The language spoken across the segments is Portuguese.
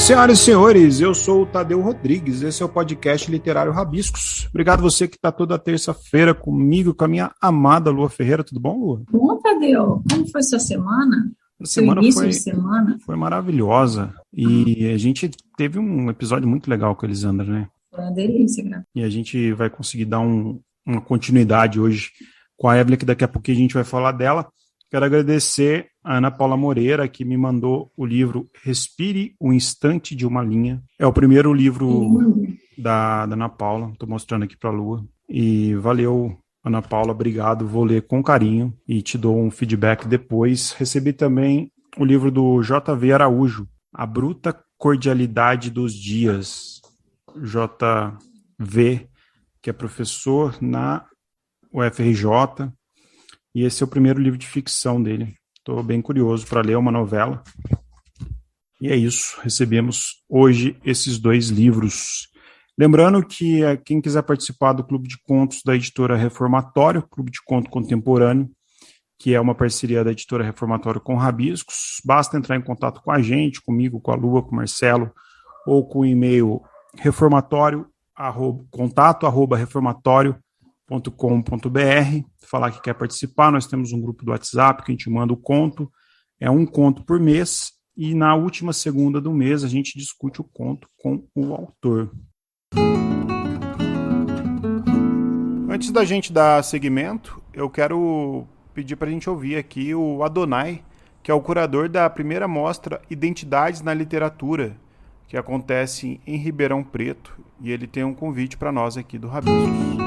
Senhoras e senhores, eu sou o Tadeu Rodrigues, esse é o podcast Literário Rabiscos. Obrigado você que está toda terça-feira comigo, com a minha amada Lua Ferreira. Tudo bom, Lua? Bom, Tadeu. Como foi sua semana? Início de semana? Foi maravilhosa. E a gente teve um episódio muito legal com a Elisandra, né? Foi uma delícia, né? E a gente vai conseguir dar uma continuidade hoje com a Evelyn, que daqui a pouquinho a gente vai falar dela. Quero agradecer a Ana Paula Moreira, que me mandou o livro Respire o Instante de uma Linha. É o primeiro livro da Ana Paula. Estou mostrando aqui para a Lua. E valeu, Ana Paula, obrigado. Vou ler com carinho e te dou um feedback depois. Recebi também o livro do J.V. Araújo, A Bruta Cordialidade dos Dias. J.V., que é professor na UFRJ. E esse é o primeiro livro de ficção dele. Estou bem curioso para ler uma novela. E é isso. Recebemos hoje esses dois livros. Lembrando que quem quiser participar do Clube de Contos da Editora Reformatório, Clube de Conto Contemporâneo, que é uma parceria da Editora Reformatório com Rabiscos, basta entrar em contato com a gente, comigo, com a Lua, com o Marcelo, ou com o e-mail contato@reformatório.com.br, falar que quer participar. Nós temos um grupo do WhatsApp que a gente manda o conto, é um conto por mês, e na última segunda do mês a gente discute o conto com o autor. Antes da gente dar seguimento, eu quero pedir para a gente ouvir aqui o Adonai, que é o curador da primeira mostra Identidades na Literatura, que acontece em Ribeirão Preto, e ele tem um convite para nós aqui do Rabiscos.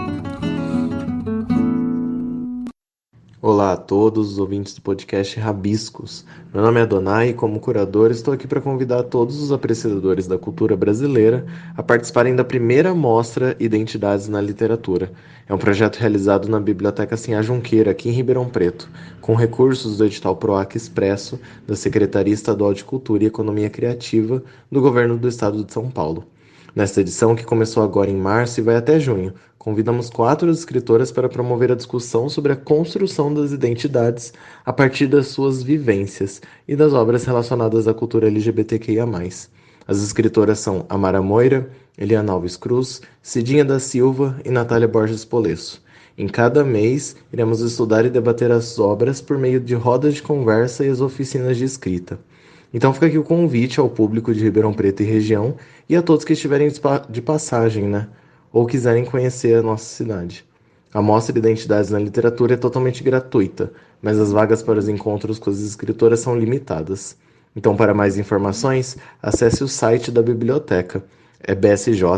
Olá a todos os ouvintes do podcast Rabiscos. Meu nome é Adonai e, como curador, estou aqui para convidar todos os apreciadores da cultura brasileira a participarem da primeira mostra Identidades na Literatura. É um projeto realizado na Biblioteca Sinhá Junqueira, aqui em Ribeirão Preto, com recursos do edital PROAC Expresso da Secretaria Estadual de Cultura e Economia Criativa do Governo do Estado de São Paulo. Nesta edição, que começou agora em março e vai até junho, convidamos 4 escritoras para promover a discussão sobre a construção das identidades a partir das suas vivências e das obras relacionadas à cultura LGBTQIA+. As escritoras são Amara Moira, Eliana Alves Cruz, Cidinha da Silva e Natália Borges Polesso. Em cada mês, iremos estudar e debater as obras por meio de rodas de conversa e as oficinas de escrita. Então fica aqui o convite ao público de Ribeirão Preto e região e a todos que estiverem de passagem, ou quiserem conhecer a nossa cidade. A Mostra Identidades na Literatura é totalmente gratuita, mas as vagas para os encontros com as escritoras são limitadas. Então, para mais informações, acesse o site da biblioteca, é bsj.org.br.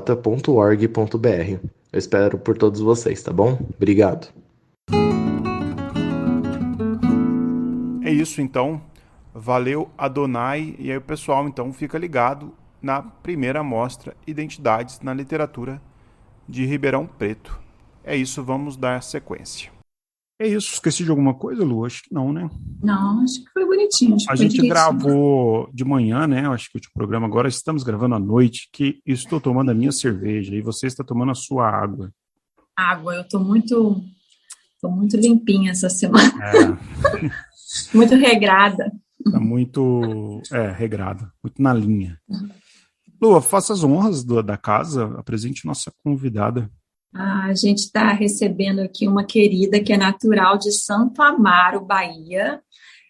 Eu espero por todos vocês, tá bom? Obrigado. É isso, então. Valeu, Adonai. E aí o pessoal, então, fica ligado na primeira mostra Identidades na Literatura de Ribeirão Preto. É isso, vamos dar sequência. É isso, esqueci de alguma coisa, Lu? Acho que não, né? Não, acho que foi bonitinho. A gente gravou de manhã, né? Acho que o último programa. Agora estamos gravando à noite, que eu estou tomando a minha cerveja e você está tomando a sua água. Água, eu tô muito limpinha essa semana. Muito regrada. Tá muito regrada, muito na linha. Lua, faça as honras da casa, apresente nossa convidada. A gente está recebendo aqui uma querida que é natural de Santo Amaro, Bahia,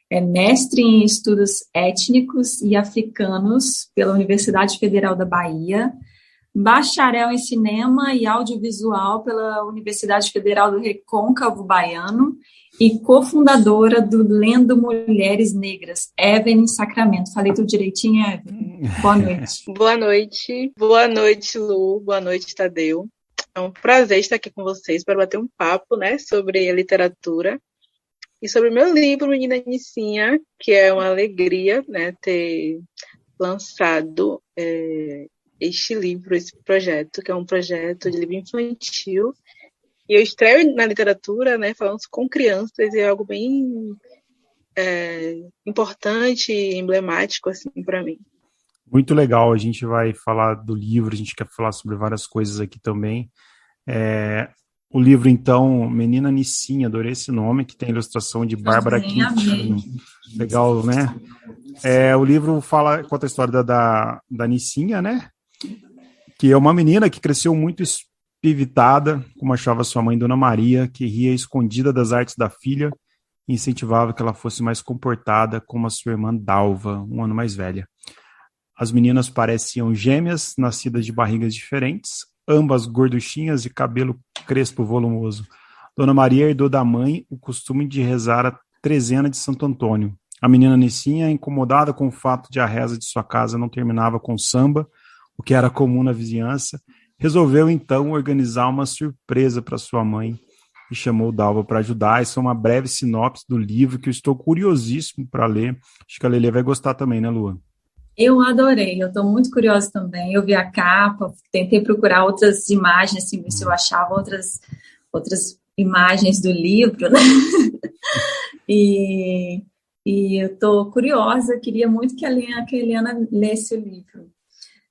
é mestre em estudos étnicos e africanos pela Universidade Federal da Bahia, bacharel em cinema e audiovisual pela Universidade Federal do Recôncavo Baiano e cofundadora do Lendo Mulheres Negras, Evelyn Sacramento. Falei tudo direitinho, Evelyn? Boa noite. Boa noite. Boa noite, Lu. Boa noite, Tadeu. É um prazer estar aqui com vocês para bater um papo, sobre a literatura e sobre o meu livro, Menina Nicinha, que é uma alegria, ter lançado este livro, esse projeto, que é um projeto de livro infantil. E eu estreio na literatura, falando com crianças, e é algo bem importante e emblemático, assim, para mim. Muito legal, a gente vai falar do livro, a gente quer falar sobre várias coisas aqui também. O livro, então, Menina Nicinha, adorei esse nome, que tem ilustração de Bárbara Quintino. Legal, né? O livro conta a história da Nicinha, né? Que é uma menina que cresceu muito espivitada, como achava sua mãe, Dona Maria, que ria escondida das artes da filha e incentivava que ela fosse mais comportada como a sua irmã Dalva, um ano mais velha. As meninas pareciam gêmeas, nascidas de barrigas diferentes, ambas gorduchinhas e cabelo crespo volumoso. Dona Maria herdou da mãe o costume de rezar a trezena de Santo Antônio. A menina Nicinha, incomodada com o fato de a reza de sua casa não terminava com samba, o que era comum na vizinhança, resolveu então organizar uma surpresa para sua mãe e chamou Dalva para ajudar. Isso é uma breve sinopse do livro que eu estou curiosíssimo para ler. Acho que a Lelê vai gostar também, né, Lua? Eu adorei, eu estou muito curiosa também. Eu vi a capa, tentei procurar outras imagens, assim, ver se eu achava outras imagens do livro, né? E eu estou curiosa, queria muito que a Eliana lesse o livro.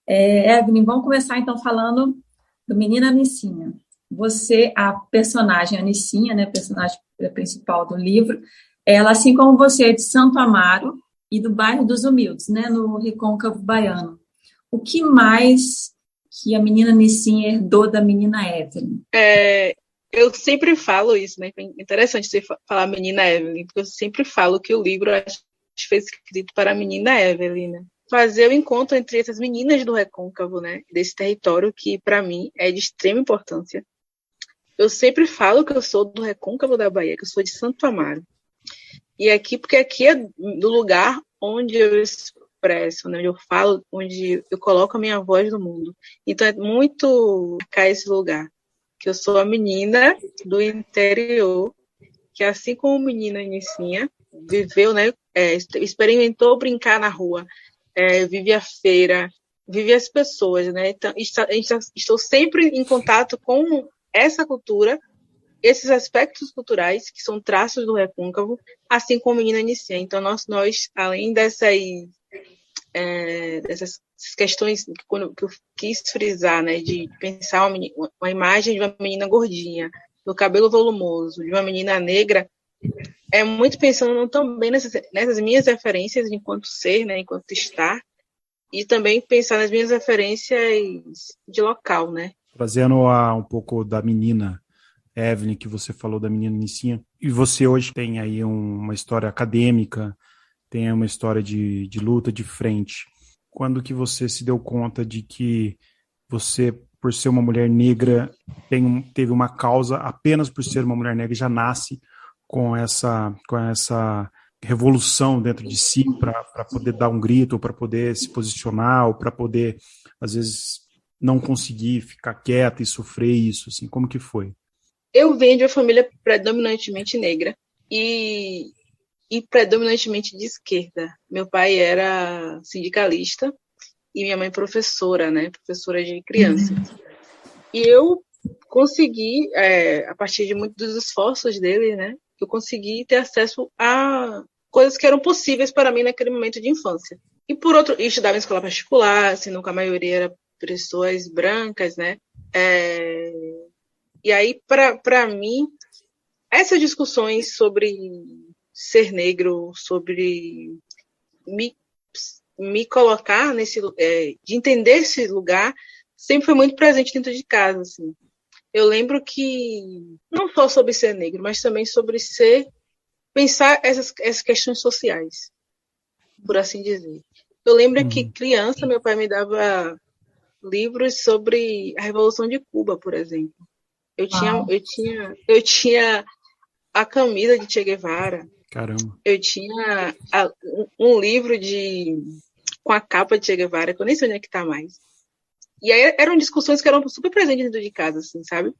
Evelyn, vamos começar então falando do Menina Nicinha. Você, a personagem, a Nicinha, né, a personagem principal do livro, ela, assim como você, é de Santo Amaro e do bairro dos Humildes, né, no Recôncavo Baiano. O que mais que a menina Nicinha herdou da menina Evelyn? Eu sempre falo isso, né? É interessante você falar menina Evelyn, porque eu sempre falo que o livro foi escrito para a menina Evelyn, né? Fazer o encontro entre essas meninas do Recôncavo, né? Desse território que, para mim, é de extrema importância. Eu sempre falo que eu sou do Recôncavo da Bahia, que eu sou de Santo Amaro. Porque aqui é do lugar onde eu expresso, né? Onde eu falo, onde eu coloco a minha voz no mundo. Então, é muito cá esse lugar. Que eu sou a menina do interior, que assim como a menina Nicinha, viveu, né? Experimentou brincar na rua, vive a feira, vive as pessoas, né? Então, estou sempre em contato com essa cultura, esses aspectos culturais que são traços do Recôncavo, assim como a menina Nicinha. Então, nós além dessas questões que eu quis frisar, né, de pensar uma imagem de uma menina gordinha, do cabelo volumoso, de uma menina negra, é muito pensando também nessas minhas referências enquanto ser, né, enquanto estar, e também pensar nas minhas referências de local, né. Trazendo um pouco da menina Evelyn, que você falou da menina Nicinha, e você hoje tem aí uma história acadêmica, tem uma história de luta de frente. Quando que você se deu conta de que você, por ser uma mulher negra, teve uma causa, apenas por ser uma mulher negra, já nasce com essa revolução dentro de si para poder dar um grito, ou para poder se posicionar, ou para poder, às vezes, não conseguir ficar quieta e sofrer isso, assim, como que foi? Eu venho de uma família predominantemente negra e predominantemente de esquerda. Meu pai era sindicalista e minha mãe professora, né? Professora de crianças. E eu consegui, a partir de muitos dos esforços dele, né? Eu consegui ter acesso a coisas que eram possíveis para mim naquele momento de infância. E por outro, eu estudava em escola particular, assim, com a maioria era pessoas brancas, né? E aí, para mim, essas discussões sobre ser negro, sobre me colocar de entender esse lugar, sempre foi muito presente dentro de casa, assim. Eu lembro que, não só sobre ser negro, mas também sobre pensar essas questões sociais, por assim dizer. Eu lembro que, criança, meu pai me dava livros sobre a Revolução de Cuba, por exemplo. Eu tinha a camisa de Che Guevara. Caramba. Eu tinha um livro com a capa de Che Guevara, que eu nem sei onde é que tá mais. E aí eram discussões que eram super presentes dentro de casa, assim, sabe?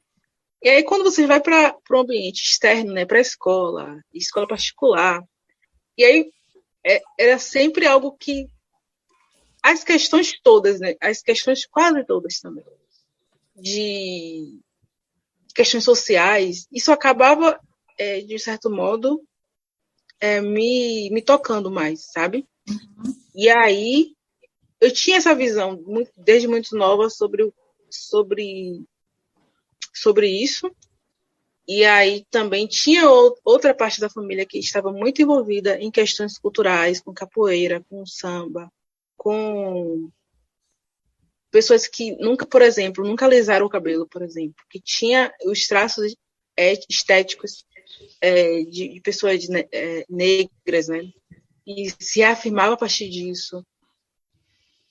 E aí quando você vai para um ambiente externo, né, para escola particular, e aí era sempre algo que as questões todas, né, as questões quase todas também, de questões sociais, isso acabava, de certo modo, me tocando mais, sabe? E aí eu tinha essa visão desde muito nova sobre isso, E aí também tinha outra parte da família que estava muito envolvida em questões culturais, com capoeira, com samba, com pessoas que nunca, por exemplo, nunca alisaram o cabelo, por exemplo, que tinha os traços estéticos de pessoas negras, né? E se afirmava a partir disso.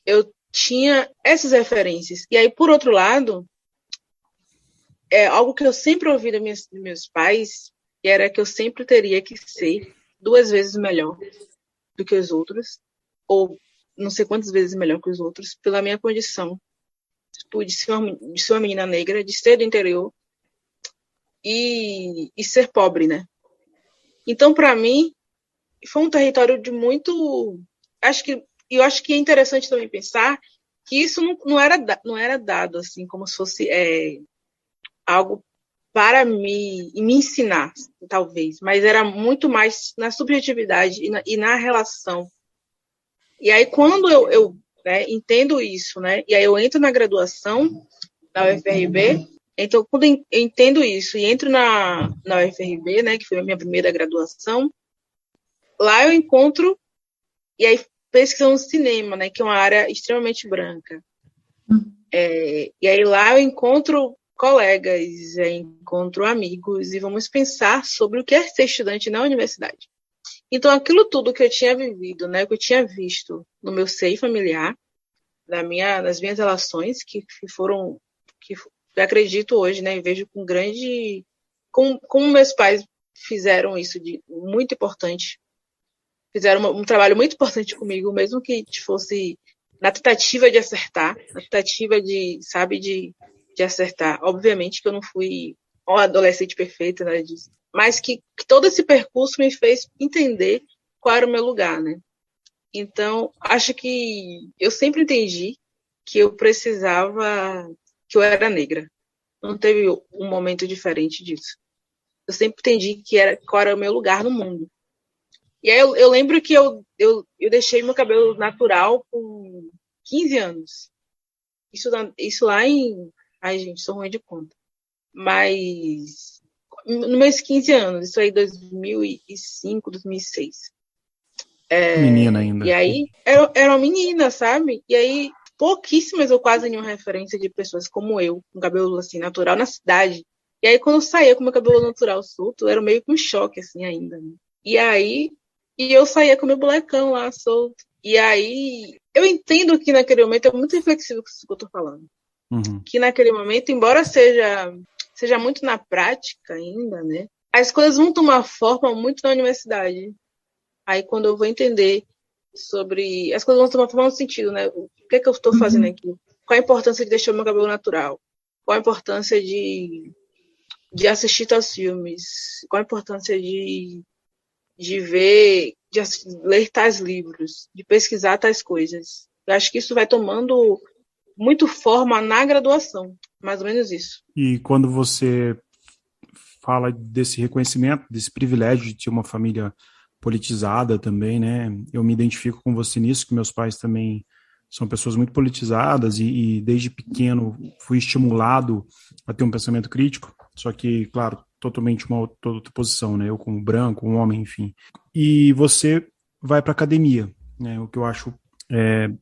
Eu tinha essas referências. E aí, por outro lado, algo que eu sempre ouvi dos meus pais, que era que eu sempre teria que ser 2 vezes melhor do que os outros, ou não sei quantas vezes melhor que os outros, pela minha condição, tipo, de ser uma menina negra, de ser do interior e ser pobre, né? Então, para mim, foi um território de muito... Eu acho que é interessante também pensar que isso não era dado assim, como se fosse algo para me ensinar, talvez, mas era muito mais na subjetividade e na relação. E aí, quando eu entendo isso, né, e aí eu entro na graduação da UFRB, então, quando eu entendo isso e entro na UFRB, né, que foi a minha primeira graduação, lá eu encontro, e aí pesquisando cinema, né, que é uma área extremamente branca. E aí lá eu encontro colegas, encontro amigos e vamos pensar sobre o que é ser estudante na universidade. Então, aquilo tudo que eu tinha vivido, né, que eu tinha visto no meu seio familiar, nas minhas relações, que eu acredito hoje, né, e vejo com grande... Como meus pais fizeram isso de muito importante, fizeram um trabalho muito importante comigo, mesmo que fosse na tentativa de acertar, na tentativa de acertar. Obviamente que eu não fui uma adolescente perfeita, nada disso, mas que todo esse percurso me fez entender qual era o meu lugar, né? Então, acho que eu sempre entendi que eu precisava, que eu era negra. Não teve um momento diferente disso. Eu sempre entendi qual era o meu lugar no mundo. E aí eu lembro que eu deixei meu cabelo natural com 15 anos. Isso lá em... Ai, gente, sou ruim de conta. Mas nos meus 15 anos, isso aí 2005, 2006. Menina ainda. E aí era uma menina, sabe? E aí pouquíssimas ou quase nenhuma referência de pessoas como eu, com cabelo assim natural na cidade. E aí quando eu saía com meu cabelo natural solto, era meio que um choque assim ainda. Né? E eu saía com meu bolecão lá solto. E aí eu entendo que naquele momento é muito reflexivo com isso que eu tô falando. Uhum. Que naquele momento, embora seja muito na prática ainda, né? As coisas vão tomar forma muito na universidade. Aí quando eu vou entender sobre... As coisas vão tomar forma no sentido, né? O que é que eu estou fazendo aqui? Qual a importância de deixar o meu cabelo natural? Qual a importância de assistir tais filmes? Qual a importância de ver, de ler tais livros? De pesquisar tais coisas? Eu acho que isso vai tomando muito forma na graduação, mais ou menos isso. E quando você fala desse reconhecimento, desse privilégio de ter uma família politizada também, né? Eu me identifico com você nisso, que meus pais também são pessoas muito politizadas e desde pequeno fui estimulado a ter um pensamento crítico, só que, claro, totalmente uma outra posição, né? Eu como branco, um homem, enfim. E você vai para academia, né? O que eu acho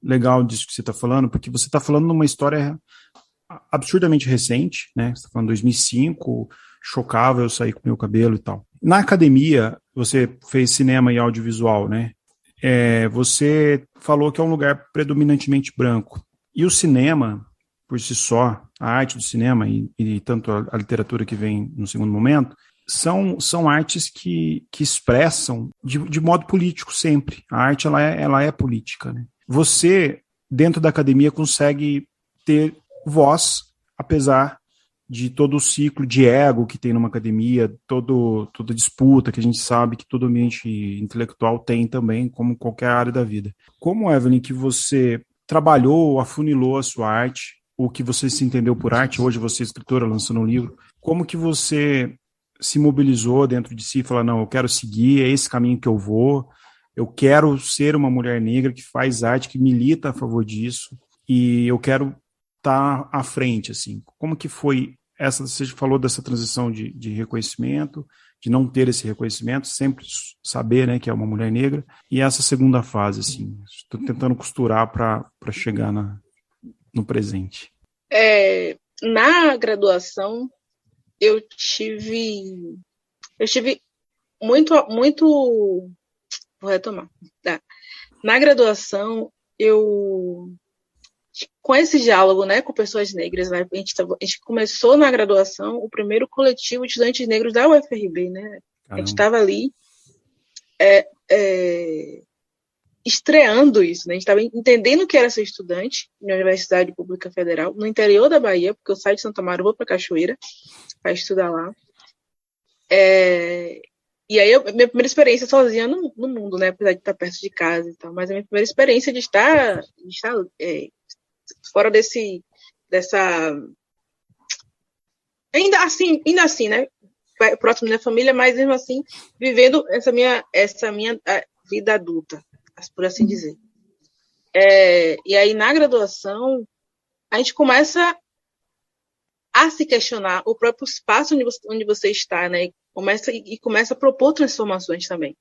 legal disso que você está falando, porque você está falando numa história absurdamente recente, né? Você está falando 2005, chocava eu sair com meu cabelo e tal. Na academia, você fez cinema e audiovisual, né? Você falou que é um lugar predominantemente branco. E o cinema, por si só, a arte do cinema e tanto a literatura que vem no segundo momento, são artes que expressam de modo político sempre. A arte ela é política, né? Você, dentro da academia, consegue ter voz, apesar de todo o ciclo de ego que tem numa academia, toda disputa que a gente sabe que todo ambiente intelectual tem também, como qualquer área da vida. Como, Evelyn, que você trabalhou, afunilou a sua arte, o que você se entendeu por arte, hoje você é escritora, lançando um livro, como que você se mobilizou dentro de si e falou, não, eu quero seguir, é esse caminho que eu vou, eu quero ser uma mulher negra que faz arte, que milita a favor disso, e eu quero estar à frente, assim. Como que foi você falou dessa transição de reconhecimento, de não ter esse reconhecimento, sempre saber, né, que é uma mulher negra, e essa segunda fase, assim, estou tentando costurar para chegar no presente. Na graduação, eu tive muito, vou retomar, tá? Na graduação, com esse diálogo, né, com pessoas negras, né, a gente começou na graduação o primeiro coletivo de estudantes negros da UFRB, né? Caramba. A gente estava ali estreando isso, né? A gente estava entendendo o que era ser estudante na Universidade Pública Federal, no interior da Bahia, porque eu saio de Santa Amaro, vou para Cachoeira para estudar lá. E aí, minha primeira experiência sozinha no mundo, né? Apesar de estar perto de casa e tal, mas a minha primeira experiência de estar fora dessa... Ainda assim, né? Próximo da minha família, mas mesmo assim, vivendo essa minha vida adulta, por assim dizer. E aí, na graduação, a gente começa a se questionar o próprio espaço onde você está, né? Começa a propor transformações também.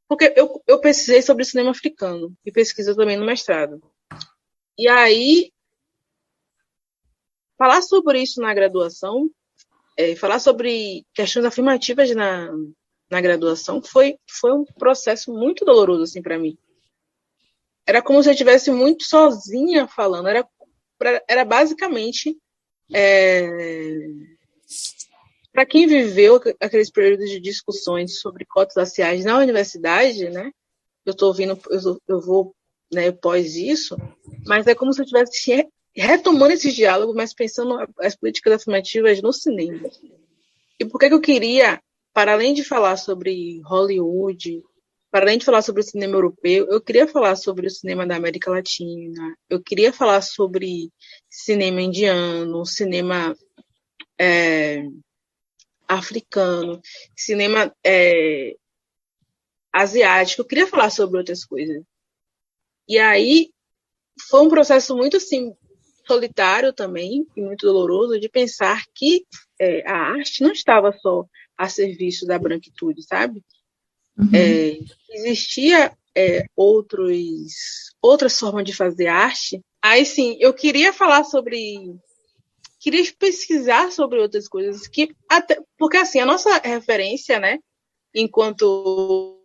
Porque eu pesquisei sobre cinema africano e pesquiso também no mestrado. E aí, falar sobre isso na graduação, falar sobre questões afirmativas na graduação foi um processo muito doloroso, assim, para mim. Era como se eu estivesse muito sozinha falando. Era basicamente... para quem viveu aqueles períodos de discussões sobre cotas raciais na universidade, né? Eu vou, né, pós isso, mas é como se eu estivesse retomando esse diálogo, mas pensando as políticas afirmativas no cinema. E por que eu queria, para além de falar sobre Hollywood, para além de falar sobre o cinema europeu, eu queria falar sobre o cinema da América Latina, eu queria falar sobre cinema indiano, cinema africano, cinema asiático, eu queria falar sobre outras coisas. E aí foi um processo muito, assim, solitário também, e muito doloroso, de pensar que a arte não estava só a serviço da branquitude, sabe? Uhum. Existia outras formas de fazer arte. Aí, sim, eu queria falar queria pesquisar sobre outras coisas, porque, assim, a nossa referência, né, enquanto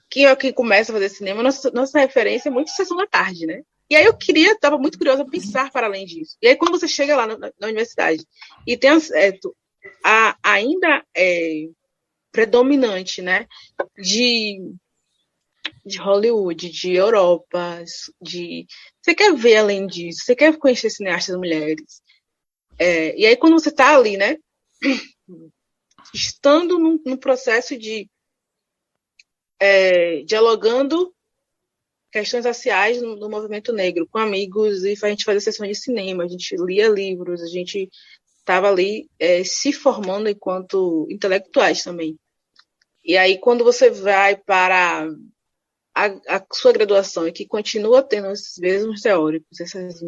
quem começa a fazer cinema, nossa referência é muito Sessão da Tarde, né? E aí estava muito curiosa a pensar para além disso. E aí, quando você chega lá na universidade e tem ainda predominante, né, de Hollywood, de Europa, você quer ver além disso, você quer conhecer cineastas mulheres. E aí, quando você está ali, né, estando num processo de dialogando questões raciais no movimento negro, com amigos, e a gente fazia sessões de cinema, a gente lia livros, a gente estava ali se formando enquanto intelectuais também. E aí, quando você vai para a sua graduação e que continua tendo esses mesmos teóricos, essas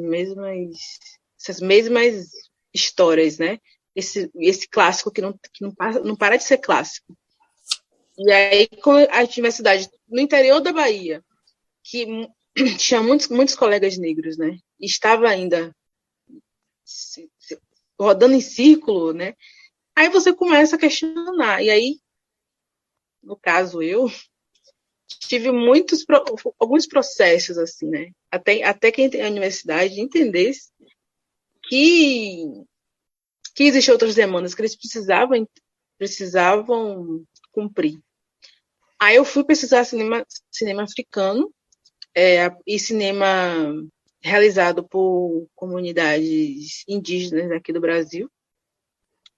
mesmas histórias, né? Esse clássico que não para de ser clássico. E aí, com a universidade no interior da Bahia, que tinha muitos colegas negros, né? E estava ainda rodando em círculo, né? Aí você começa a questionar. E aí, no caso, eu tive alguns processos, assim, né? Até quem tem a universidade entendesse que existiam outras demandas que eles precisavam cumprir. Aí eu fui pesquisar cinema africano e cinema realizado por comunidades indígenas aqui do Brasil.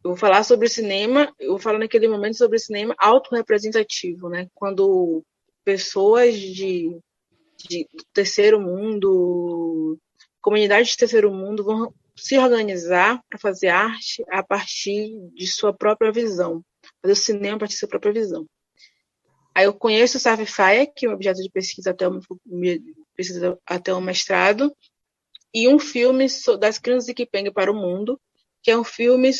Eu vou falar sobre cinema, eu vou falar naquele momento sobre cinema autorrepresentativo, né? Quando pessoas do terceiro mundo, comunidades do terceiro mundo vão se organizar para fazer arte a partir de sua própria visão, fazer o cinema a partir de sua própria visão. Aí eu conheço o Safi Faye, que é um objeto de pesquisa até o mestrado, e um filme das crianças de Kipeng para o Mundo, que é um filme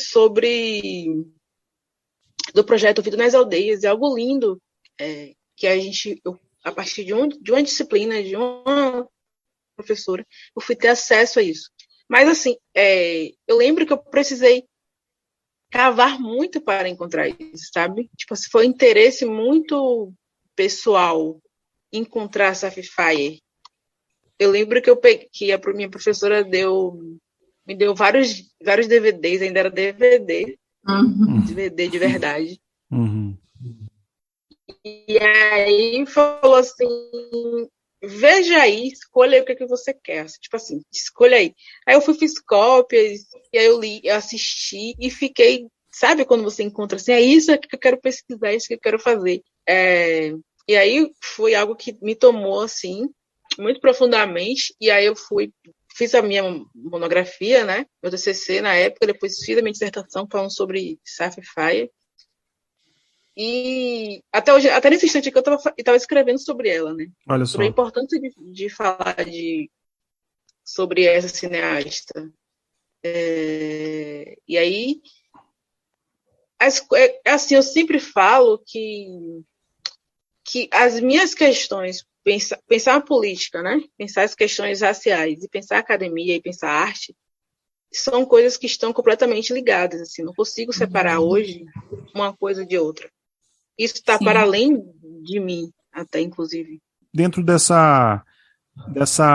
do projeto Vida nas Aldeias. É algo lindo, que a partir de uma disciplina, de uma professora, eu fui ter acesso a isso. Mas, assim, eu lembro que eu precisei cavar muito para encontrar isso, sabe? Tipo, se foi um interesse muito pessoal encontrar Safi Faye. Eu lembro que a minha professora me deu vários DVDs, ainda era DVD, DVD de verdade. Uhum. E aí falou assim, veja aí, escolha aí o que você quer. Tipo assim, escolha aí. Aí eu fiz cópias, e aí eu li, eu assisti e fiquei, sabe quando você encontra assim, é isso que eu quero pesquisar, é isso que eu quero fazer. E aí foi algo que me tomou assim, muito profundamente, e aí eu fiz a minha monografia, né, meu TCC na época, depois fiz a minha dissertação falando sobre Safi Faye. E até hoje, até nesse instante que eu estava escrevendo sobre ela, né? Olha sobre a só. importância de falar sobre essa cineasta. E aí, assim, eu sempre falo que as minhas questões, pensar a política, né? Pensar as questões raciais, e pensar a academia, e pensar a arte, são coisas que estão completamente ligadas. Assim, não consigo separar hoje uma coisa de outra. Isso está para além de mim, até, inclusive. Dentro dessa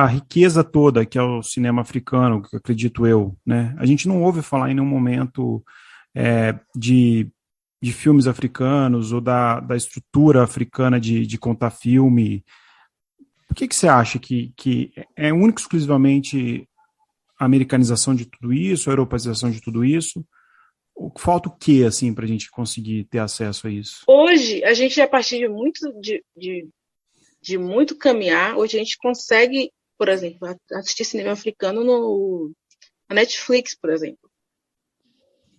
riqueza toda que é o cinema africano, que acredito eu, né? A gente não ouve falar em nenhum momento de filmes africanos ou da estrutura africana de contar filme. Por que você acha que é único exclusivamente a americanização de tudo isso, a europeização de tudo isso? Falta o quê, assim, para a gente conseguir ter acesso a isso? Hoje, a gente, a partir de muito caminhar, hoje a gente consegue, por exemplo, assistir cinema africano na Netflix, por exemplo.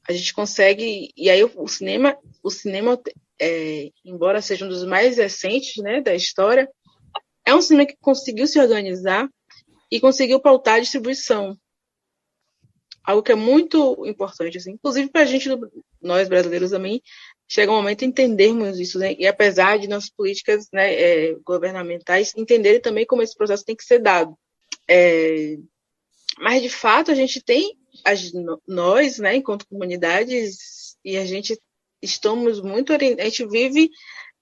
A gente consegue, e aí o cinema embora seja um dos mais recentes, né, da história, é um cinema que conseguiu se organizar e conseguiu pautar a distribuição. Algo que é muito importante, assim. Inclusive para a gente, nós brasileiros também, chega um momento de entendermos isso, né? E apesar de nossas políticas, né, governamentais entenderem também como esse processo tem que ser dado. Mas, de fato, a gente tem, nós, né, enquanto comunidades, e a gente estamos muito orientados, a gente vive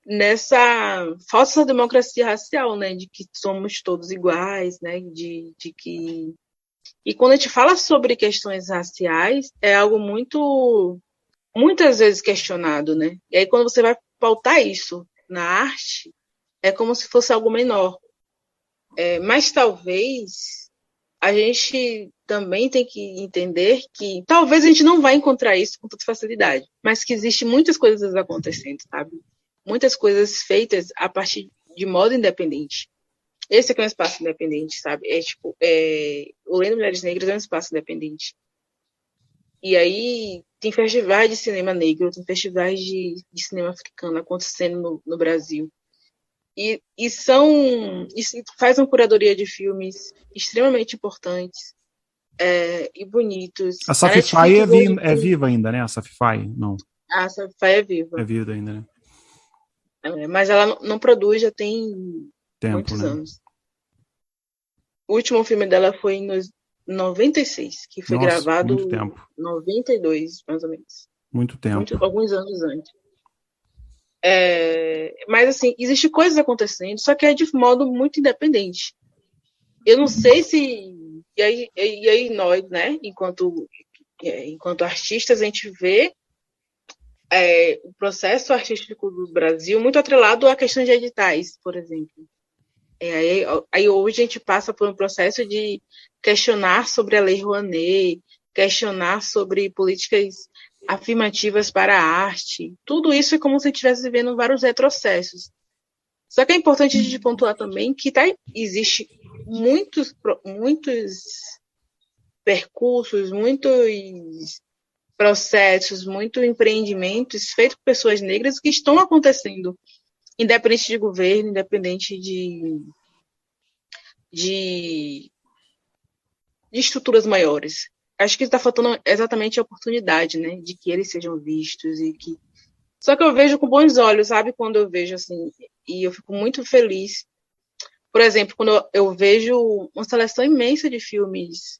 nessa falsa democracia racial, né, de que somos todos iguais, né, de que... E quando a gente fala sobre questões raciais, é algo muitas vezes questionado, né? E aí quando você vai pautar isso na arte, é como se fosse algo menor. Mas talvez a gente também tem que entender que talvez a gente não vai encontrar isso com toda facilidade, mas que existem muitas coisas acontecendo, sabe? Muitas coisas feitas a partir de modo independente. Esse aqui é um espaço independente, sabe? O Lendo Mulheres Negras é um espaço independente. E aí tem festivais de cinema negro, tem festivais de cinema africano acontecendo no Brasil. E faz uma curadoria de filmes extremamente importantes e bonitos. A Safi Faye é viva ainda, né? A Safi Faye, não. A Safi Faye é viva. É viva ainda, né? Mas ela não produz já tem muitos anos. O último filme dela foi em 96, que foi gravado em 92, mais ou menos. Muito tempo. Alguns anos antes. Mas, assim, existem coisas acontecendo, só que é de modo muito independente. Eu não sei se... E aí nós, né, enquanto artistas, a gente vê o processo artístico do Brasil muito atrelado a questões de editais, por exemplo. Aí hoje a gente passa por um processo de questionar sobre a Lei Rouanet, questionar sobre políticas afirmativas para a arte. Tudo isso é como se estivesse vivendo vários retrocessos. Só que é importante a gente pontuar também que existe muitos percursos, muitos processos, muitos empreendimentos feitos por pessoas negras que estão acontecendo, independente de governo, independente de de estruturas maiores. Acho que está faltando exatamente a oportunidade, né, de que eles sejam vistos e que... Só que eu vejo com bons olhos, sabe, quando eu vejo assim, e eu fico muito feliz. Por exemplo, quando eu vejo uma seleção imensa de filmes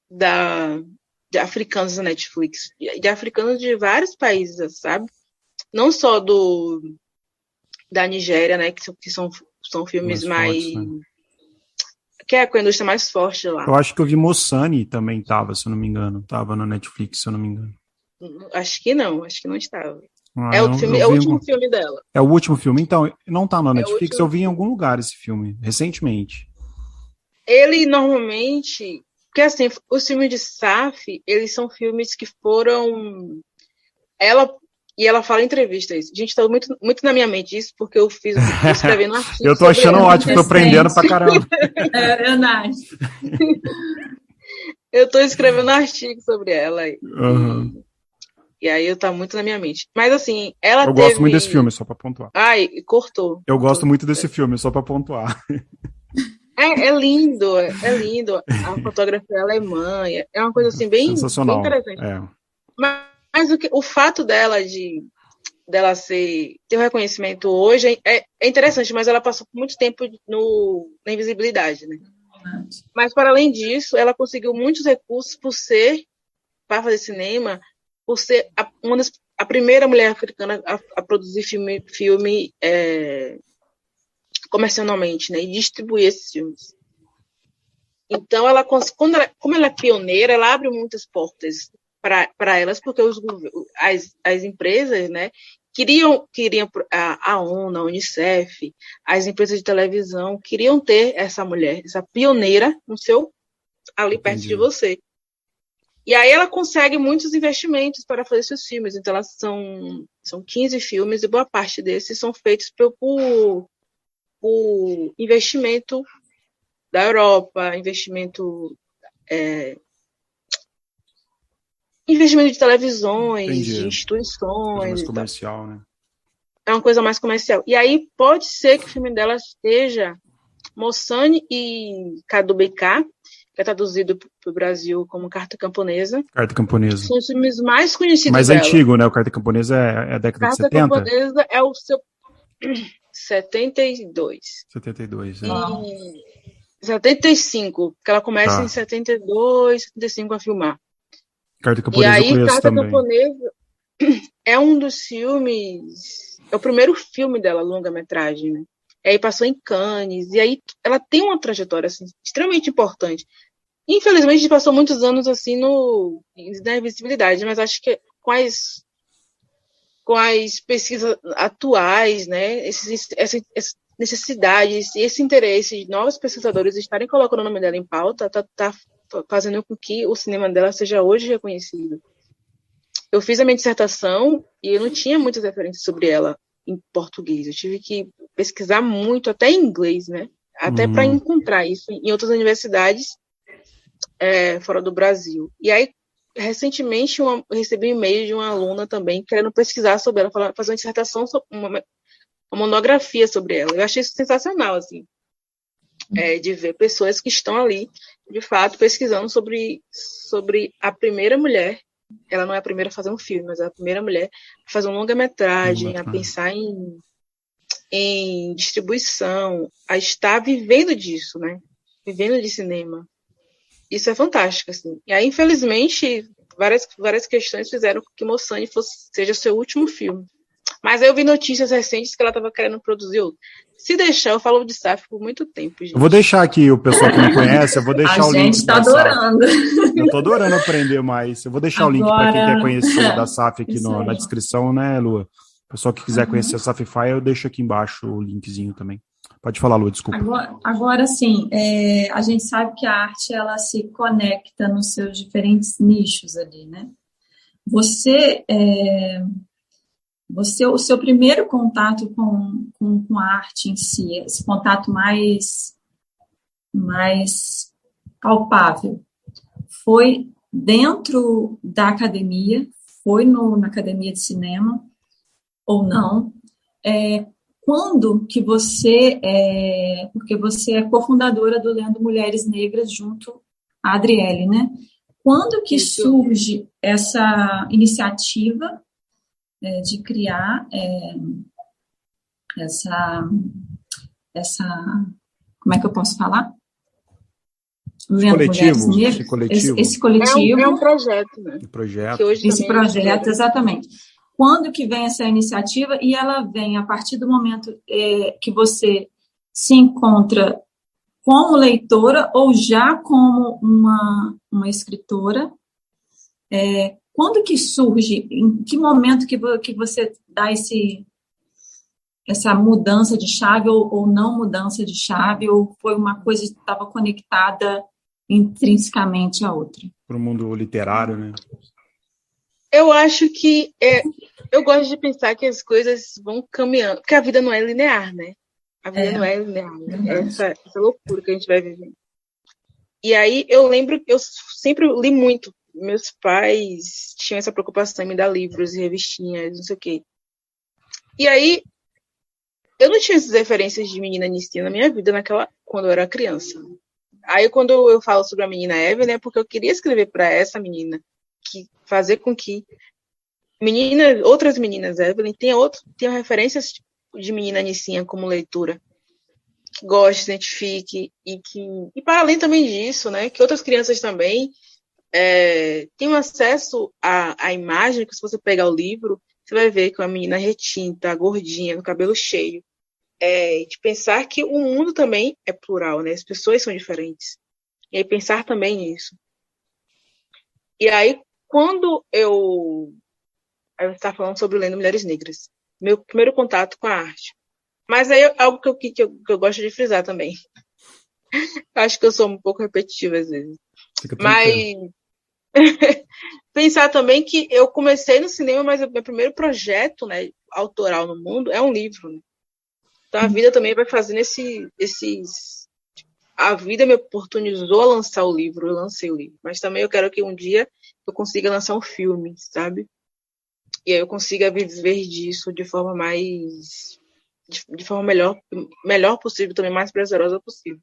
de africanos na Netflix, de africanos de vários países, sabe? Não só da Nigéria, né, que são filmes mais fortes, né? Que é com a indústria mais forte lá. Eu acho que eu vi Mossani também tava, se eu não me engano. Tava na Netflix, se eu não me engano. Acho que não estava. Ah, É o último filme dela. É o último filme? Então, não tá na Netflix, eu vi em filme. algum lugar esse filme, recentemente. Ele normalmente... Porque, assim, os filmes de Saf, eles são filmes que foram... Ela fala em entrevistas. Gente, tá muito, muito na minha mente isso, porque eu escrevi no artigo. Eu tô achando ótimo, tô aprendendo pra caramba. É verdade. Eu tô escrevendo um artigo sobre ela. Uhum. E aí tá muito na minha mente. Mas, assim, ela Eu gosto muito desse filme, só pra pontuar. Ai, cortou. Eu gosto muito desse filme, só pra pontuar. É lindo, é lindo. A fotografia é alemã, é uma coisa assim bem, sensacional. bem interessante. É. Mas o fato dela ter o reconhecimento hoje é interessante, mas ela passou por muito tempo na invisibilidade, né? Mas para além disso, ela conseguiu muitos recursos para fazer cinema, por ser a primeira mulher africana a produzir filme comercialmente, né, e distribuir esses filmes. Então, como ela é pioneira, ela abre muitas portas para elas, porque as empresas, né, queriam a ONU, a Unicef, as empresas de televisão queriam ter essa mulher, essa pioneira ali perto de você. E aí ela consegue muitos investimentos para fazer seus filmes. Então, elas são 15 filmes e boa parte desses são feitos por investimento da Europa, investimento de televisões, Entendi. de instituições. Mais comercial, né? É uma coisa mais comercial. E aí pode ser que o filme dela esteja Mossani e Cadu BK, que é traduzido para o Brasil como Carta Camponesa. Carta Camponesa. São os filmes mais conhecidos mais dela. Antigo, né? O Carta Camponesa é a década de 70? Carta Camponesa é o seu 72. 72, né? E 75, porque ela começa em 72, 75 a filmar. Carta Camponesa eu conheço Carta também. Camponesa é um dos filmes... É o primeiro filme dela, longa-metragem, né? E aí passou em Cannes, e aí ela tem uma trajetória assim, extremamente importante. Infelizmente, a gente passou muitos anos assim na invisibilidade, mas acho que com as pesquisas atuais, né, essas necessidades e esse interesse de novos pesquisadores estarem colocando o nome dela em pauta, tá fazendo com que o cinema dela seja hoje reconhecido. Eu fiz a minha dissertação e eu não tinha muitas referências sobre ela em português. Eu tive que pesquisar muito, até em inglês, né? Até para encontrar isso em outras universidades fora do Brasil. E aí, recentemente, eu recebi um e-mail de uma aluna também querendo pesquisar sobre ela, fazer uma dissertação, uma monografia sobre ela. Eu achei isso sensacional, assim, de ver pessoas que estão ali, de fato, pesquisando sobre a primeira mulher. Ela não é a primeira a fazer um filme, mas é a primeira mulher a fazer uma longa-metragem, a pensar em distribuição, a estar vivendo disso, né? Vivendo de cinema. Isso é fantástico, assim. E aí, infelizmente, várias questões fizeram com que Mossani seja seu último filme. Mas eu vi notícias recentes que ela estava querendo produzir outro. Se deixar, eu falo de Saf por muito tempo, gente. Eu vou deixar aqui, o pessoal que não conhece, eu vou deixar o link. A gente está adorando. Eu tô adorando aprender mais. Eu vou deixar o link para quem quer conhecer da Saf aqui na descrição, né, Lua? O pessoal que quiser conhecer a Safify, eu deixo aqui embaixo o linkzinho também. Pode falar, Lua, desculpa. Agora sim, a gente sabe que a arte ela se conecta nos seus diferentes nichos ali, né? O seu primeiro contato com a arte em si, esse contato mais palpável, foi dentro da academia, foi na academia de cinema ou não? Quando que você porque você é cofundadora do Lendo Mulheres Negras junto a Adriele, né? Quando que Isso. surge essa iniciativa de criar essa, como é que eu posso falar? Mulheres Negras, Esse coletivo. esse coletivo, É um projeto, né? Projeto. Que hoje esse também é projeto, estudo. exatamente. Quando que vem essa iniciativa? E ela vem a partir do momento que você se encontra como leitora ou já como uma escritora. Quando que surge? Em que momento que você dá essa mudança de chave ou não mudança de chave, ou foi uma coisa que estava conectada intrinsecamente à outra? Para o mundo literário, né? Eu acho que eu gosto de pensar que as coisas vão caminhando, porque a vida não é linear, né? A vida não é linear, né? Essa loucura que a gente vai vivendo. E aí eu lembro que eu sempre li muito. Meus pais tinham essa preocupação em me dar livros e revistinhas, não sei o quê. E aí eu não tinha essas referências de menina Nistina na minha vida quando eu era criança. Aí quando eu falo sobre a menina Evelyn, é porque eu queria escrever para essa menina, fazer com que outras meninas Evelyn tenham referências de menina Nissinha como leitura, que goste, se identifique e para além também disso, né, que outras crianças também tenham acesso à imagem, que se você pegar o livro, você vai ver que é uma menina retinta, gordinha, com cabelo cheio. De pensar que o mundo também é plural, né? As pessoas são diferentes. E aí pensar também nisso. E aí, quando eu estava falando sobre Lendo Mulheres Negras, meu primeiro contato com a arte. Mas aí algo que eu gosto de frisar também. Acho que eu sou um pouco repetitiva às vezes. Mas pensar também que eu comecei no cinema, mas o meu primeiro projeto, né, autoral no mundo é um livro. Né? Então a vida também vai fazendo a vida me oportunizou a lançar o livro, eu lancei o livro. Mas também eu quero que um dia eu consiga lançar um filme, sabe? E aí eu consiga viver disso de forma de forma melhor possível, também mais prazerosa possível.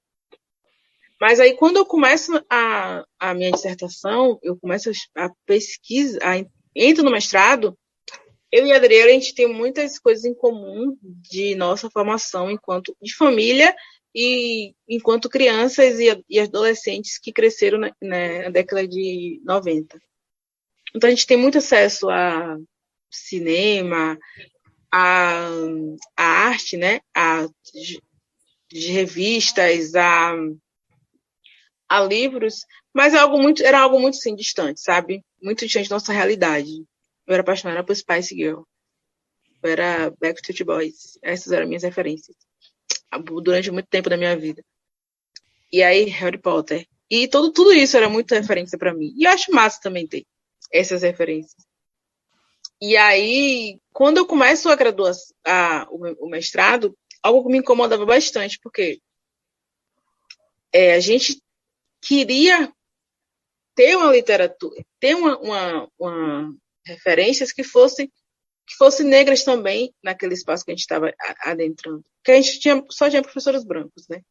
Mas aí quando eu começo a minha dissertação, eu começo a pesquisa, entro no mestrado, eu e a Adriana, a gente tem muitas coisas em comum de nossa formação de família e enquanto crianças e adolescentes que cresceram na década de 90. Então a gente tem muito acesso a cinema, a arte, né? De revistas, a livros, mas era algo muito assim, distante, sabe? Muito distante da nossa realidade. Eu era apaixonada por Spice Girl. Eu era Backstreet Boys. Essas eram minhas referências. Durante muito tempo da minha vida. E aí, Harry Potter. E tudo isso era muita referência para mim. E eu acho massa também ter essas referências. E aí, quando eu começo o mestrado, algo que me incomodava bastante, porque a gente queria ter uma literatura, ter uma referências que fossem negras também naquele espaço que a gente estava adentrando. Porque a gente só tinha professores brancos, né?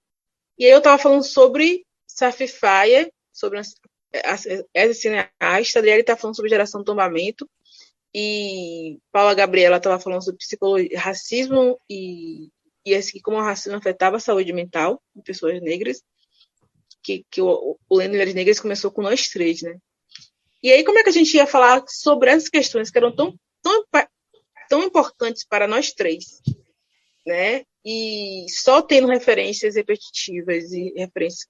E aí eu estava falando sobre Safi Faye, sobre essa cineasta, Adriele está falando sobre geração do tombamento, e Paula Gabriela estava falando sobre psicologia, racismo e como o racismo afetava a saúde mental de pessoas negras, que o Lendo Mulheres Negras começou com nós três, né? E aí como é que a gente ia falar sobre essas questões que eram tão importantes para nós três, né? E só tendo referências repetitivas e referências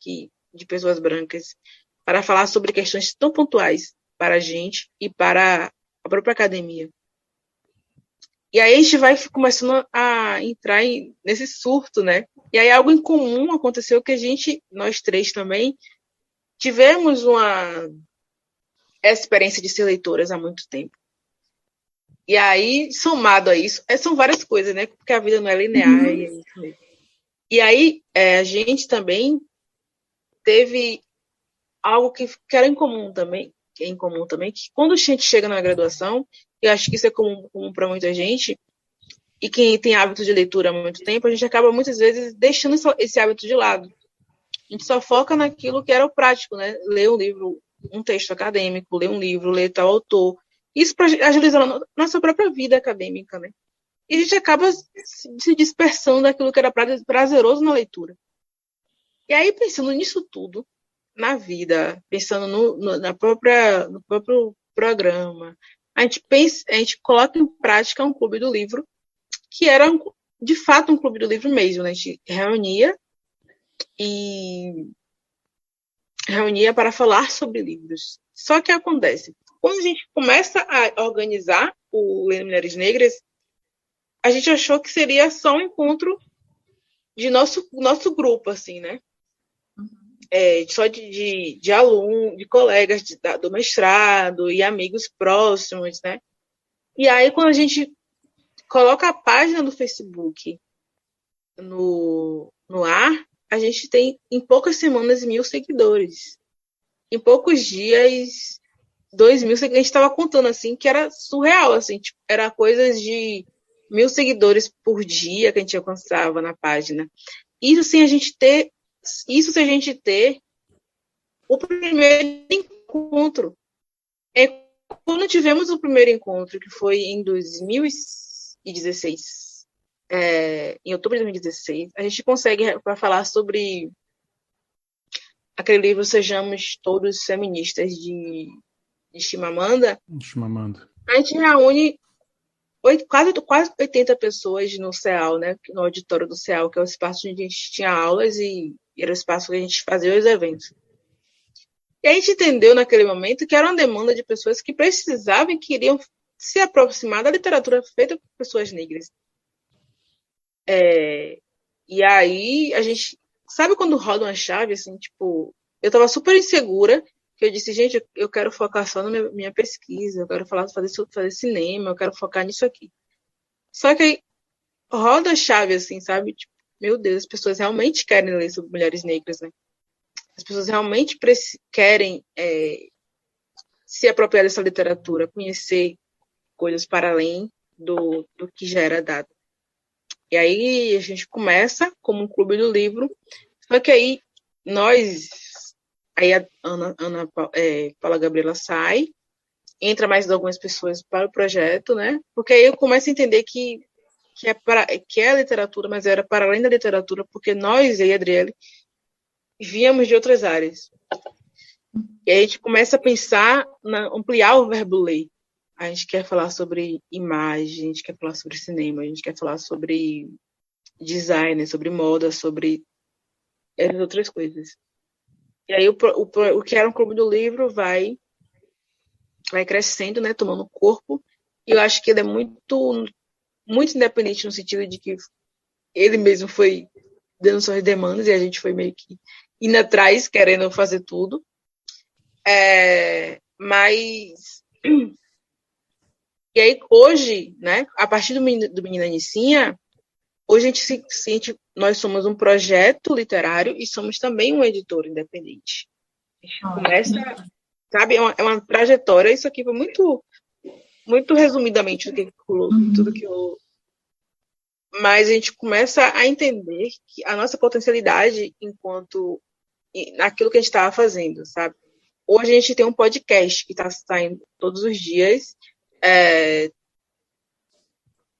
de pessoas brancas para falar sobre questões tão pontuais para a gente e para a própria academia. E aí a gente vai começando a entrar nesse surto, né? E aí algo em comum aconteceu que nós três também, tivemos uma experiência de ser leitoras há muito tempo. E aí, somado a isso, são várias coisas, né? Porque a vida não é linear. E é isso mesmo. E aí, a gente também teve algo que era incomum também, que quando a gente chega na graduação, eu acho que isso é comum para muita gente, e quem tem hábito de leitura há muito tempo, a gente acaba muitas vezes deixando esse hábito de lado. A gente só foca naquilo que era o prático, né? Ler um livro, um texto acadêmico, ler um livro, ler tal autor. Isso para agilizar a nossa própria vida acadêmica, né? E a gente acaba se dispersando daquilo que era prazeroso na leitura. E aí, pensando nisso tudo, na vida, pensando no próprio programa, a gente coloca em prática um clube do livro, que era, de fato, um clube do livro mesmo, né? A gente reunia para falar sobre livros. Só que acontece, quando a gente começa a organizar o Lendo Mulheres Negras, a gente achou que seria só um encontro de nosso grupo, assim, né? Só de alunos, de colegas do mestrado e amigos próximos, né? E aí, quando a gente coloca a página do Facebook no ar, a gente tem, em poucas semanas, 1.000 seguidores. Em poucos dias, 2.000 seguidores. A gente estava contando, assim, que era surreal, assim, tipo, era coisas de 1.000 seguidores por dia que a gente alcançava na página. Isso sem a gente ter o primeiro encontro. Quando tivemos o primeiro encontro, que foi em 2016, em outubro de 2016, a gente consegue falar sobre aquele livro Sejamos Todos Feministas, de Chimamanda. A gente reúne quase 80 pessoas no CEAL, né, no auditório do CEAL, que é o espaço onde a gente tinha aulas e era o espaço que a gente fazia os eventos. E a gente entendeu naquele momento que era uma demanda de pessoas que precisavam e queriam se aproximar da literatura feita por pessoas negras. E aí a gente... Sabe quando roda uma chave, assim, tipo... Eu estava super insegura, que eu disse, gente, eu quero focar só na minha pesquisa, eu quero fazer cinema, eu quero focar nisso aqui. Só que aí roda a chave, assim, sabe? Tipo, meu Deus, as pessoas realmente querem ler sobre mulheres negras, né? As pessoas realmente querem se apropriar dessa literatura, conhecer coisas para além do que já era dado. E aí a gente começa como um clube do livro, só que aí a Ana Paula Gabriela sai, entra mais algumas pessoas para o projeto, né? Porque aí eu começo a entender que é a literatura, mas era para além da literatura, porque nós, eu e a Adriele, víamos de outras áreas. E aí a gente começa a pensar ampliar o verbo ler. A gente quer falar sobre imagem, a gente quer falar sobre cinema, a gente quer falar sobre design, sobre moda, sobre essas outras coisas. E aí o que era um clube do livro vai crescendo, né, tomando corpo. E eu acho que ele é muito, muito independente no sentido de que ele mesmo foi dando suas demandas e a gente foi meio que indo atrás, querendo fazer tudo. Mas... E aí, hoje, né, a partir do Menina Nicinha, hoje a gente se sente, nós somos um projeto literário e somos também um editor independente. A gente começa, sabe, é uma trajetória, isso aqui foi muito, muito resumidamente tudo que eu... Mas a gente começa a entender que a nossa potencialidade naquilo que a gente estava fazendo, sabe? Hoje a gente tem um podcast que está saindo todos os dias,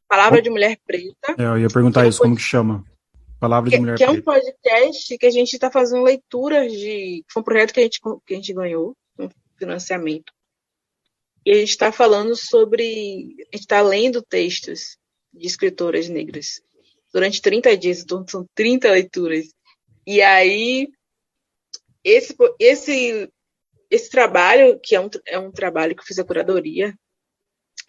Palavra de Mulher Preta. Eu ia perguntar isso, como que chama? Palavra de Mulher Preta. Que é um podcast que a gente está fazendo leituras foi um projeto que a gente ganhou, um financiamento. E a gente está falando sobre... A gente está lendo textos de escritoras negras durante 30 dias, então são 30 leituras. E aí, esse trabalho, que é um trabalho que eu fiz a curadoria,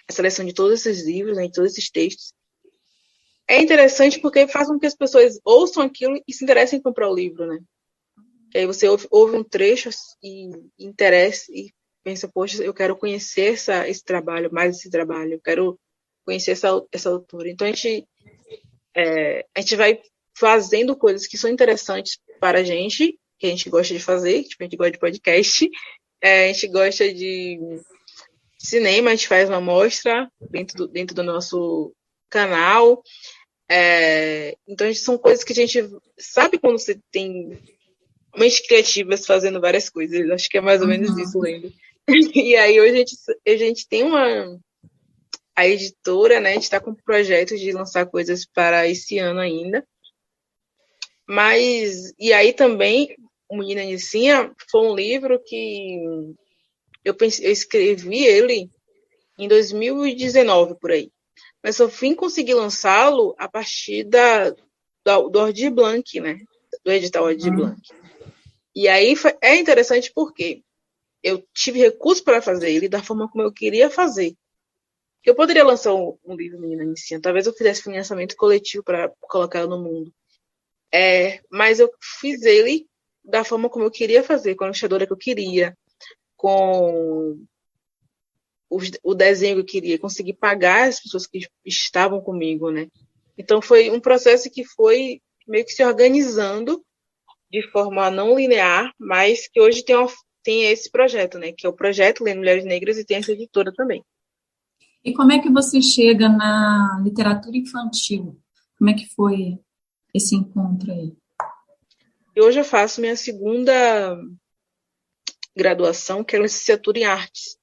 a seleção de todos esses livros, né, de todos esses textos, é interessante porque faz com que as pessoas ouçam aquilo e se interessem em comprar o livro, né? Que aí você ouve um trecho e interessa e pensa, poxa, eu quero conhecer esse trabalho, mais esse trabalho, eu quero conhecer essa autora. Então a gente vai fazendo coisas que são interessantes para a gente, que a gente gosta de fazer, tipo, a gente gosta de podcast, a gente gosta de cinema, a gente faz uma mostra dentro do nosso canal. Então, são coisas que a gente sabe quando você tem mentes criativas fazendo várias coisas. Acho que é mais ou menos isso, lendo. E aí hoje a gente tem a editora, né? A gente está com o projeto de lançar coisas para esse ano ainda. Mas, e aí também, o Menina Nicinha foi um livro que eu escrevi ele em 2019, por aí. Mas só vim conseguir lançá-lo a partir do Aldir Blanc, né? Do edital Aldir Blanc. E aí é interessante porque eu tive recursos para fazer ele da forma como eu queria fazer. Eu poderia lançar um livro Menina Nicinha, talvez eu fizesse financiamento coletivo para colocá-lo no mundo. Mas eu fiz ele da forma como eu queria fazer, com a ilustradora que eu queria, com o desenho que eu queria, conseguir pagar as pessoas que estavam comigo, né? Então foi um processo que foi meio que se organizando de forma não linear, mas que hoje tem esse projeto, né? Que é o projeto Lendo Mulheres Negras, e tem essa editora também. E como é que você chega na literatura infantil? Como é que foi esse encontro aí? E hoje eu faço minha segunda graduação, que é licenciatura em artes.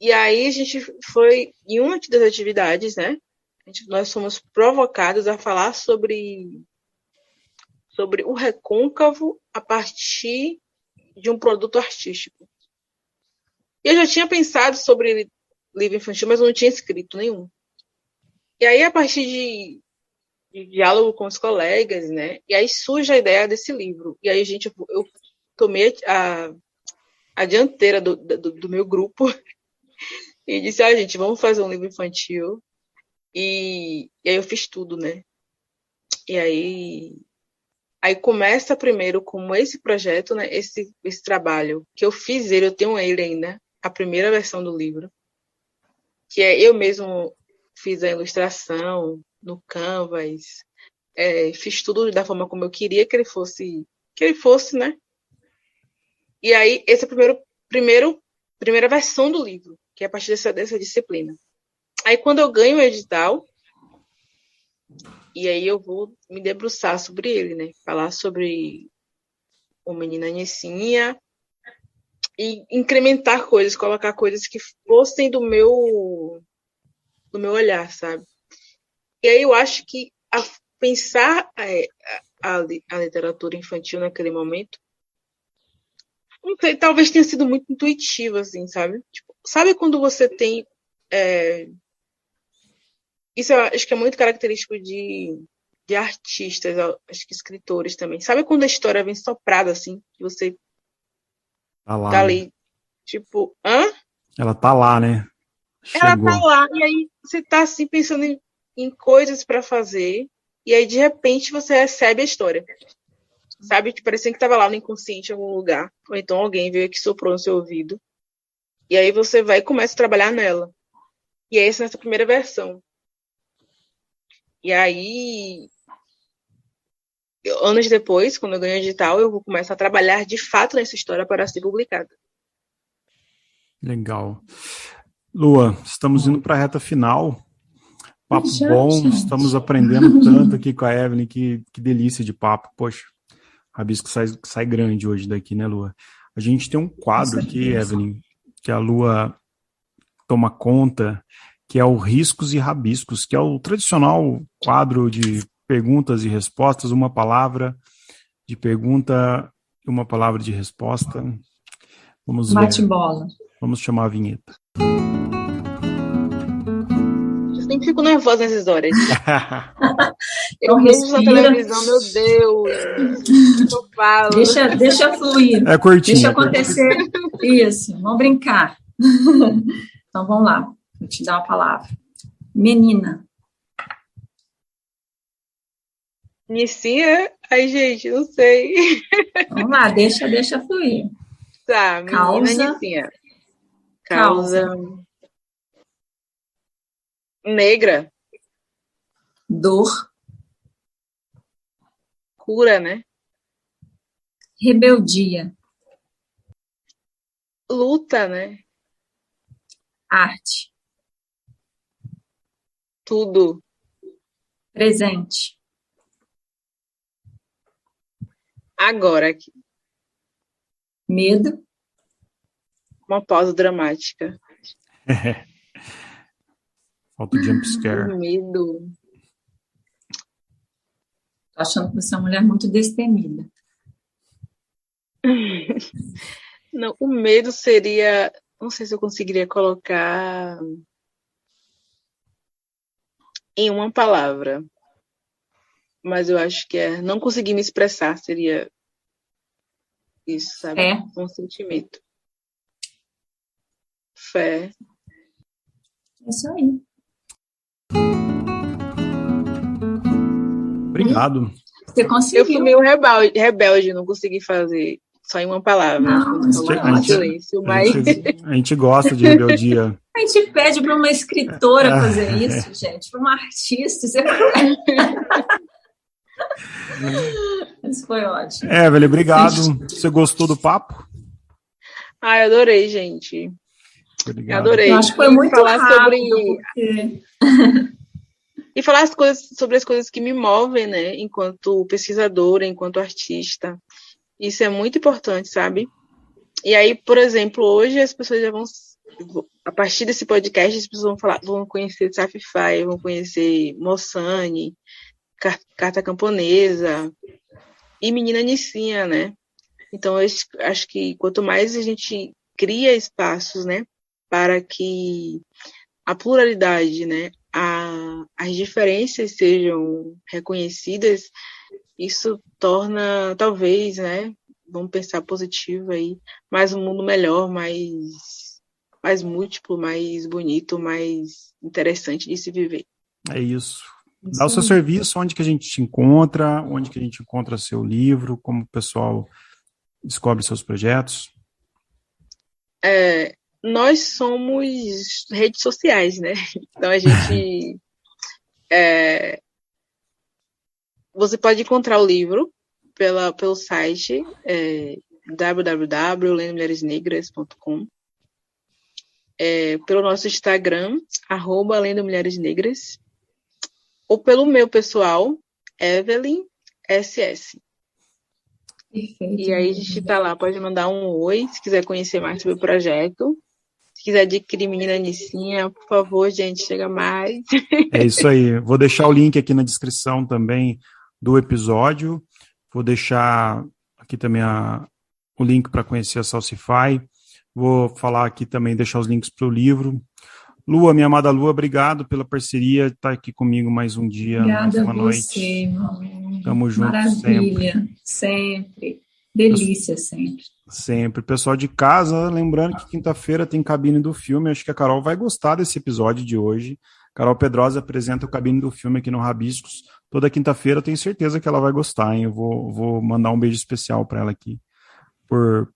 E aí a gente foi, em uma das atividades, né? Nós fomos provocados a falar sobre o recôncavo a partir de um produto artístico. E eu já tinha pensado sobre livro infantil, mas eu não tinha escrito nenhum. E aí, a partir de diálogo com os colegas, né? E aí surge a ideia desse livro. E aí, eu tomei a dianteira do meu grupo e disse, gente, vamos fazer um livro infantil. E aí eu fiz tudo, né? E aí começa primeiro como esse projeto, né? Esse trabalho que eu fiz eu tenho ele ainda, a primeira versão do livro, que eu mesmo fiz a ilustração no Canvas, fiz tudo da forma como eu queria que ele fosse, né? E aí, essa é a primeira versão do livro, que é a partir dessa disciplina. Aí, quando eu ganho o edital, e aí eu vou me debruçar sobre ele, né? Falar sobre o Menina Nicinha e incrementar coisas, colocar coisas que fossem do meu olhar, sabe? E aí eu acho que pensar a literatura infantil naquele momento, não sei, talvez tenha sido muito intuitivo, assim, sabe? Tipo, sabe quando você tem... Isso eu acho que é muito característico de artistas, acho que escritores também. Sabe quando a história vem soprada, assim, que você lá, tá né? ali, tipo, hã? Ela tá lá, né? Ela tá Chegou. lá, e aí você tá assim pensando em coisas para fazer, e aí de repente você recebe a história. Sabe? Que parecia que tava lá no inconsciente em algum lugar. Ou então alguém veio aqui e soprou no seu ouvido. E aí você vai e começa a trabalhar nela. E é essa nessa primeira versão. E aí, anos depois, quando eu ganho o edital, eu vou começar a trabalhar de fato nessa história para ser publicada. Legal. Lua, estamos indo para a reta final. Papo bom, gente. estamos aprendendo tanto aqui com a Evelyn, que delícia de papo. Poxa, Rabisco sai grande hoje daqui, né, Lua? A gente tem um quadro aqui, Evelyn, que a Lua toma conta, que é o Riscos e Rabiscos, que é o tradicional quadro de perguntas e respostas, uma palavra de pergunta e uma palavra de resposta. Vamos ver. Bate-bola. Vamos chamar a vinheta. Eu sempre fico nervosa nessas horas. Então, Eu vejo na respira. televisão, meu Deus. Eu falo. Deixa fluir. É curtinho. Deixa acontecer. Isso, vamos brincar. Então, vamos lá. Vou te dar uma palavra. Menina. Nicinha? Ai, gente, não sei. Vamos lá, deixa fluir. Tá, menina Nicinha. Causa. Negra. Dor. Cura, né? Rebeldia. Luta, né? Arte. Tudo. Presente. Agora aqui. Medo. Uma pausa dramática. Falta o jump scare. Medo. Tô achando que você é uma mulher muito destemida. Não, o medo seria... Não sei se eu conseguiria colocar em uma palavra. Mas eu acho que não conseguir me expressar seria isso, sabe? Fé. Um sentimento. Fé. É isso aí. Obrigado. Você Eu conseguiu. fui meio rebelde, não consegui fazer só em uma palavra. Não, mas foi ótimo. Silêncio, mas... A gente gosta de rebeldia. A gente pede para uma escritora fazer isso, gente, para uma artista. Isso foi ótimo. Evelyn, obrigado. Você gostou do papo? Eu adorei, gente. Obrigado. Adorei. Eu acho que foi muito falar rápido, porque... E falar sobre as coisas que me movem, né? Enquanto pesquisadora, enquanto artista. Isso é muito importante, sabe? E aí, por exemplo, hoje as pessoas já vão... A partir desse podcast, as pessoas vão conhecer Safify, vão conhecer Mossane, Carta Camponesa e Menina Nicinha, né? Então, eu acho que quanto mais a gente cria espaços, né, para que a pluralidade, né, as diferenças sejam reconhecidas, isso torna, talvez, né, vamos pensar positivo aí, mais um mundo melhor, mais múltiplo, mais bonito, mais interessante de se viver. É isso. Dá o seu serviço, onde que a gente te encontra, onde que a gente encontra seu livro, como o pessoal descobre seus projetos. Nós somos redes sociais, né? Então a gente... você pode encontrar o livro pelo site www.lendamulheresnegras.com, pelo nosso Instagram, @lendamulheresnegras, ou pelo meu pessoal, Evelyn SS. Perfeito. E aí a gente tá lá, pode mandar um oi, se quiser conhecer mais sobre o projeto. Se quiser adquirir Menina Nicinha, por favor, gente, chega mais. É isso aí. Vou deixar o link aqui na descrição também do episódio. Vou deixar aqui também o link para conhecer a Salsify. Vou falar aqui também, deixar os links para o livro. Lua, minha amada Lua, obrigado pela parceria, estar aqui comigo mais um dia, mais uma noite. Obrigada a você, meu amor. Tamo junto. Maravilha, sempre. Delícia, sempre. Sempre. Pessoal de casa, lembrando que quinta-feira tem Cabine do Filme. Acho que a Carol vai gostar desse episódio de hoje. Carol Pedrosa apresenta o Cabine do Filme aqui no Rabiscos. Toda quinta-feira eu tenho certeza que ela vai gostar, hein? Eu vou mandar um beijo especial para ela aqui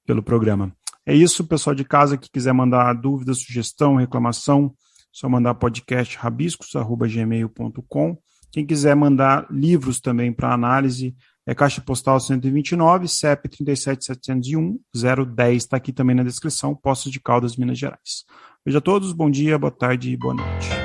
pelo programa. É isso, pessoal de casa que quiser mandar dúvida, sugestão, reclamação, só mandar podcast rabiscos@gmail.com. Quem quiser mandar livros também para análise, é Caixa Postal 129, CEP 37701-010, está aqui também na descrição, Poços de Caldas, Minas Gerais. Beijo a todos, bom dia, boa tarde e boa noite.